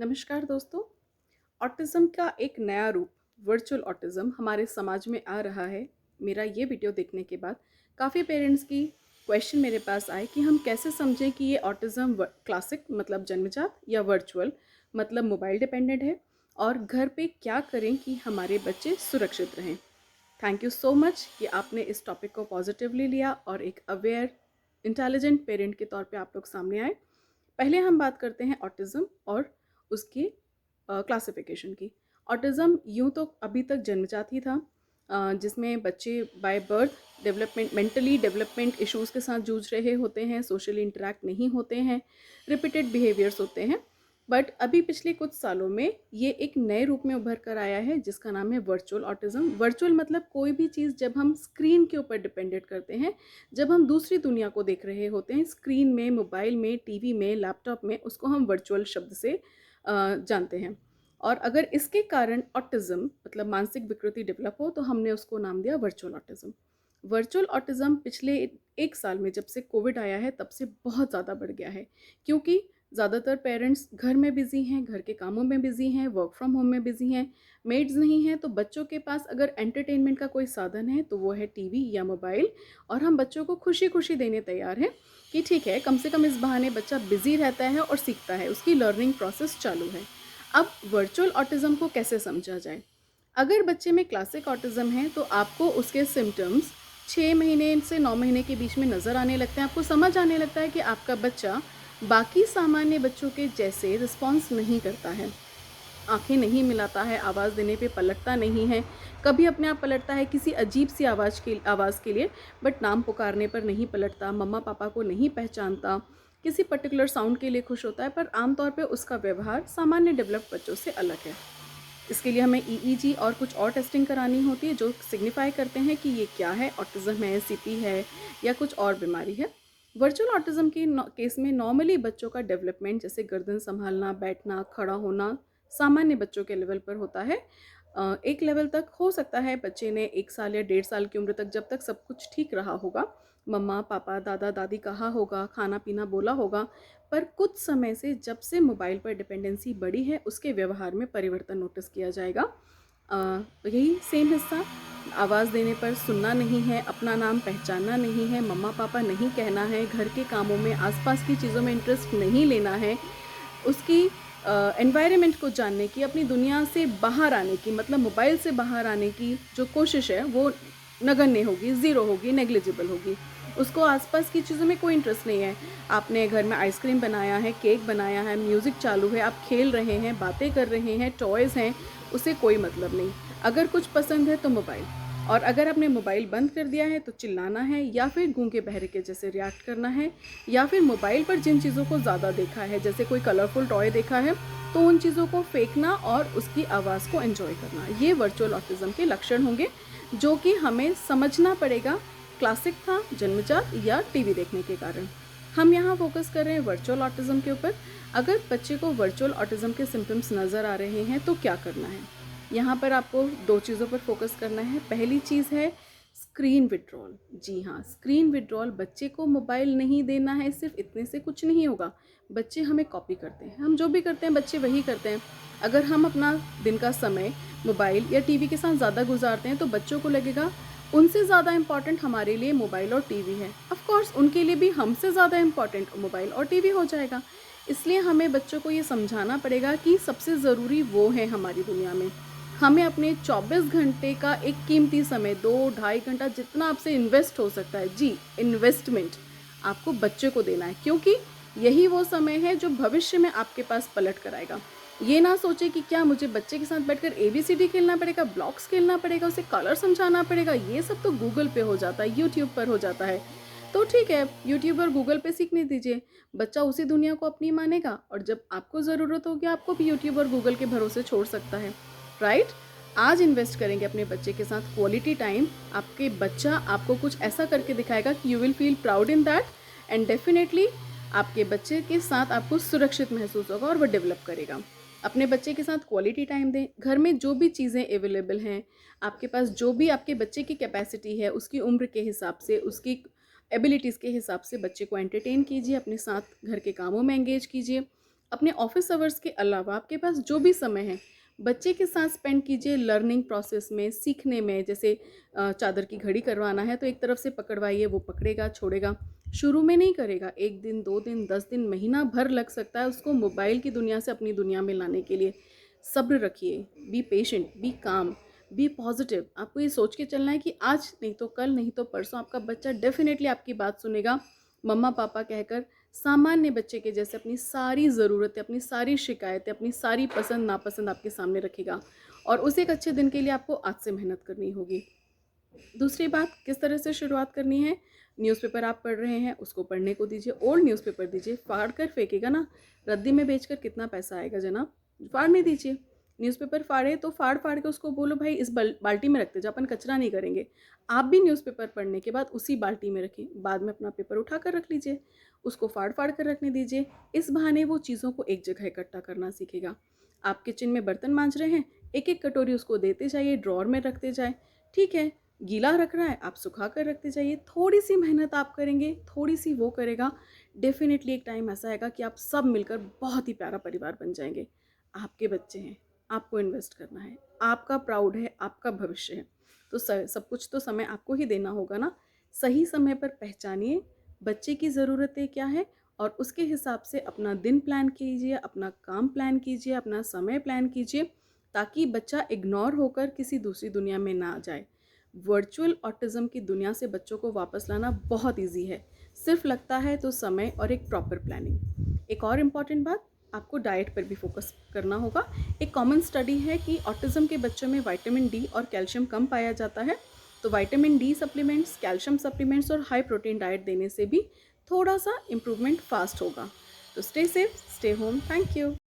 नमस्कार दोस्तों। ऑटिज़म का एक नया रूप वर्चुअल ऑटिज़म हमारे समाज में आ रहा है। मेरा ये वीडियो देखने के बाद काफ़ी पेरेंट्स की क्वेश्चन मेरे पास आए कि हम कैसे समझें कि ये ऑटिज़म क्लासिक मतलब जन्मजात या वर्चुअल मतलब मोबाइल डिपेंडेंट है, और घर पे क्या करें कि हमारे बच्चे सुरक्षित रहें। थैंक यू सो मच कि आपने इस टॉपिक को पॉजिटिवली लिया और एक अवेयर इंटेलिजेंट पेरेंट के तौर पे आप लोग सामने आए। पहले हम बात करते हैं ऑटिज़म और उसकी क्लासिफिकेशन की। ऑटिज़म यूँ तो अभी तक जन्मजात ही था, जिसमें बच्चे by birth mentally development issues के साथ जूझ रहे होते हैं, सोशली इंटरैक्ट नहीं होते हैं, रिपीटेड बिहेवियर्स होते हैं। बट अभी पिछले कुछ सालों में ये एक नए रूप में उभर कर आया है जिसका नाम है वर्चुअल ऑटिज़म। वर्चुअल मतलब कोई भी चीज़ जब हम स्क्रीन के ऊपर डिपेंडेंट करते हैं, जब हम दूसरी दुनिया को देख रहे होते हैं स्क्रीन में, मोबाइल में, टीवी में, लैपटॉप में, उसको हम वर्चुअल शब्द से जानते हैं। और अगर इसके कारण ऑटिज़म मतलब मानसिक विकृति डेवलप हो तो हमने उसको नाम दिया वर्चुअल ऑटिज़म। वर्चुअल ऑटिज़म पिछले 1 साल में जब से कोविड आया है तब से बहुत ज़्यादा बढ़ गया है, क्योंकि ज़्यादातर पेरेंट्स घर में बिज़ी हैं, घर के कामों में बिज़ी हैं, वर्क फ्रॉम होम में बिज़ी हैं, मेड्स नहीं हैं, तो बच्चों के पास अगर एंटरटेनमेंट का कोई साधन है तो वो है टीवी या मोबाइल। और हम बच्चों को खुशी खुशी देने तैयार हैं कि ठीक है, कम से कम इस बहाने बच्चा बिज़ी रहता है और सीखता है, उसकी लर्निंग प्रोसेस चालू है। अब वर्चुअल ऑटिज़म को कैसे समझा जाए? अगर बच्चे में क्लासिक ऑटिज़म है तो आपको उसके सिम्टम्स 6 महीने से 9 महीने के बीच में नज़र आने लगते हैं। आपको समझ आने लगता है कि आपका बच्चा बाकी सामान्य बच्चों के जैसे रिस्पॉन्स नहीं करता है। आँखें नहीं मिलाता है, आवाज़ देने पे पलटता नहीं है, कभी अपने आप पलटता है किसी अजीब सी आवाज़ के लिए, बट नाम पुकारने पर नहीं पलटता, मम्मा-पापा को नहीं पहचानता, किसी पर्टिकुलर साउंड के लिए खुश होता है, पर आम तौर पे उसका व्यवहार सामान्य डेवलप्ड बच्चों से अलग है। इसके लिए हमें ईईजी और कुछ और टेस्टिंग करानी होती है जो सिग्निफाई करते हैं कि ये क्या है, ऑटिज़म है, सीपी है या कुछ और बीमारी है। वर्चुअल ऑटिज़म के केस में नॉर्मली बच्चों का डेवलपमेंट जैसे गर्दन संभालना, बैठना, खड़ा होना सामान्य बच्चों के लेवल पर होता है। एक लेवल तक हो सकता है बच्चे ने 1 साल या 1.5 साल की उम्र तक जब तक सब कुछ ठीक रहा होगा, मम्मा, पापा, दादा-दादी कहा होगा, खाना-पीना बोला होगा, पर कुछ समय से जब से मोबाइल पर डिपेंडेंसी बढ़ी है उसके व्यवहार में परिवर्तन नोटिस किया जाएगा। यही सेम हिस्सा आवाज़ देने पर सुनना नहीं है, अपना नाम पहचानना नहीं है, मम्मा-पापा नहीं कहना है, घर के कामों में, आस-पास की चीज़ों में इंटरेस्ट नहीं लेना है, उसकी एनवायरनमेंट को जानने की, अपनी दुनिया से बाहर आने की मतलब मोबाइल से बाहर आने की जो कोशिश है वो नगण्य होगी, ज़ीरो होगी, नेग्लिजिबल होगी। उसको आसपास की चीज़ों में कोई इंटरेस्ट नहीं है। आपने घर में आइसक्रीम बनाया है, केक बनाया है, म्यूज़िक चालू है, आप खेल रहे हैं, बातें कर रहे हैं, टॉयज़ हैं, उसे कोई मतलब नहीं। अगर कुछ पसंद है तो मोबाइल, और अगर आपने मोबाइल बंद कर दिया है तो चिल्लाना है या फिर गूंगे बहरे के जैसे रिएक्ट करना है, या फिर मोबाइल पर जिन चीज़ों को ज़्यादा देखा है जैसे कोई कलरफुल टॉय देखा है तो उन चीज़ों को फेंकना और उसकी आवाज़ को एंजॉय करना। ये वर्चुअल ऑटिज़म के लक्षण होंगे जो कि हमें समझना पड़ेगा, क्लासिक था, जन्मजात या टीवी देखने के कारण। हम यहाँ फोकस कर रहे हैं वर्चुअल ऑटिज़म के ऊपर। अगर बच्चे को वर्चुअल ऑटिज़म के सिम्टम्स नज़र आ रहे हैं तो क्या करना है? यहाँ पर आपको 2 चीज़ों पर फोकस करना है। पहली चीज़ है स्क्रीन विड्रॉल। जी हाँ, स्क्रीन विड्रॉल। बच्चे को मोबाइल नहीं देना है, सिर्फ इतने से कुछ नहीं होगा। बच्चे हमें कॉपी करते हैं, हम जो भी करते हैं बच्चे वही करते हैं। अगर हम अपना दिन का समय मोबाइल या टीवी के साथ ज़्यादा गुजारते हैं तो बच्चों को लगेगा उनसे ज़्यादा इम्पॉर्टेंट हमारे लिए मोबाइल और टीवी है। ऑफ कोर्स उनके लिए भी हमसे ज़्यादा इम्पॉर्टेंट मोबाइल और टीवी हो जाएगा। इसलिए हमें बच्चों को ये समझाना पड़ेगा कि सबसे ज़रूरी वो है हमारी दुनिया में। हमें अपने 24 घंटे का एक कीमती समय 2 ढाई घंटा जितना आपसे इन्वेस्ट हो सकता है, जी इन्वेस्टमेंट आपको बच्चे को देना है, क्योंकि यही वो समय है जो भविष्य में आपके पास पलट कर आएगा। ये ना सोचे कि क्या मुझे बच्चे के साथ बैठकर एबीसीडी खेलना पड़ेगा, ब्लॉक्स खेलना पड़ेगा, उसे कलर समझाना पड़ेगा। ये सब तो गूगल पे हो जाता है, यूट्यूब पर हो जाता है। तो ठीक है, यूट्यूब और गूगल पे सीखने दीजिए। बच्चा उसी दुनिया को अपनी मानेगा और जब आपको ज़रूरत होगी आपको भी यूट्यूब और गूगल के भरोसे छोड़ सकता है, राइट? आज इन्वेस्ट करेंगे अपने बच्चे के साथ क्वालिटी टाइम, आपके बच्चा आपको कुछ ऐसा करके दिखाएगा कि you will feel proud in that, and definitely आपके बच्चे के साथ आपको सुरक्षित महसूस होगा और वो डेवलप करेगा। अपने बच्चे के साथ क्वालिटी टाइम दें। घर में जो भी चीज़ें अवेलेबल हैं, आपके पास जो भी आपके बच्चे की कैपेसिटी है, उसकी उम्र के हिसाब से, उसकी एबिलिटीज़ के हिसाब से बच्चे को एंटरटेन कीजिए, अपने साथ घर के कामों में एंगेज कीजिए। अपने ऑफिस आवर्स के अलावा आपके पास जो भी समय है, बच्चे के साथ स्पेंड कीजिए लर्निंग प्रोसेस में, सीखने में। जैसे चादर की घड़ी करवाना है तो एक तरफ से पकड़वाइए, वो पकड़ेगा, छोड़ेगा। शुरू में नहीं करेगा, 1 दिन, 2 दिन, 10 दिन, महीना भर लग सकता है उसको मोबाइल की दुनिया से अपनी दुनिया में लाने के लिए। सब्र रखिए, बी पेशेंट, बी काम, बी पॉजिटिव। आपको ये सोच के चलना है कि आज नहीं तो कल, नहीं तो परसों आपका बच्चा डेफिनेटली आपकी बात सुनेगा। मम्मा पापा कहकर सामान्य बच्चे के जैसे अपनी सारी ज़रूरतें, अपनी सारी शिकायतें, अपनी सारी पसंद नापसंद आपके सामने रखेगा, और उसे एक अच्छे दिन के लिए आपको आज से मेहनत करनी होगी। दूसरी बात, किस तरह से शुरुआत करनी है? न्यूज़पेपर आप पढ़ रहे हैं, उसको पढ़ने को दीजिए। ओल्ड न्यूज़पेपर दीजिए, फाड़ कर फेंकेगा ना, रद्दी में बेचकर कितना पैसा आएगा जनाब? फाड़ने दीजिए। न्यूज़पेपर फाड़े तो फाड़ फाड़ के उसको बोलो भाई इस बाल्टी में रखते जाओ, अपन कचरा नहीं करेंगे। आप भी न्यूज़पेपर पढ़ने के बाद उसी बाल्टी में रखें, बाद में अपना पेपर उठा कर रख लीजिए, उसको फाड़ फाड़ कर रखने दीजिए। इस बहाने वो चीज़ों को एक जगह इकट्ठा करना सीखेगा। आप किचन में बर्तन मांज रहे हैं, एक एक कटोरी उसको देते जाइए, ड्रॉर में रखते जाए। ठीक है, गीला रख रहा है, आप सुखा कर रखते जाइए। थोड़ी सी मेहनत आप करेंगे, थोड़ी सी वो करेगा, डेफिनेटली एक टाइम ऐसा आएगा कि आप सब मिलकर बहुत ही प्यारा परिवार बन जाएंगे। आपके बच्चे हैं, आपको इन्वेस्ट करना है, आपका प्राउड है, आपका भविष्य है, तो सब कुछ तो समय आपको ही देना होगा ना। सही समय पर पहचानिए बच्चे की ज़रूरतें क्या है, और उसके हिसाब से अपना दिन प्लान कीजिए, अपना काम प्लान कीजिए, अपना समय प्लान कीजिए, ताकि बच्चा इग्नोर होकर किसी दूसरी दुनिया में ना जाए। वर्चुअल ऑटिज़म की दुनिया से बच्चों को वापस लाना बहुत ईजी है, सिर्फ लगता है तो समय और एक प्रॉपर प्लानिंग। एक और इम्पॉर्टेंट बात, आपको डाइट पर भी फोकस करना होगा। एक कॉमन स्टडी है कि ऑटिज़म के बच्चों में विटामिन डी और कैल्शियम कम पाया जाता है, तो vitamin D supplements, calcium supplements और हाई प्रोटीन डाइट देने से भी थोड़ा सा इम्प्रूवमेंट फास्ट होगा। तो stay safe, stay home, thank you.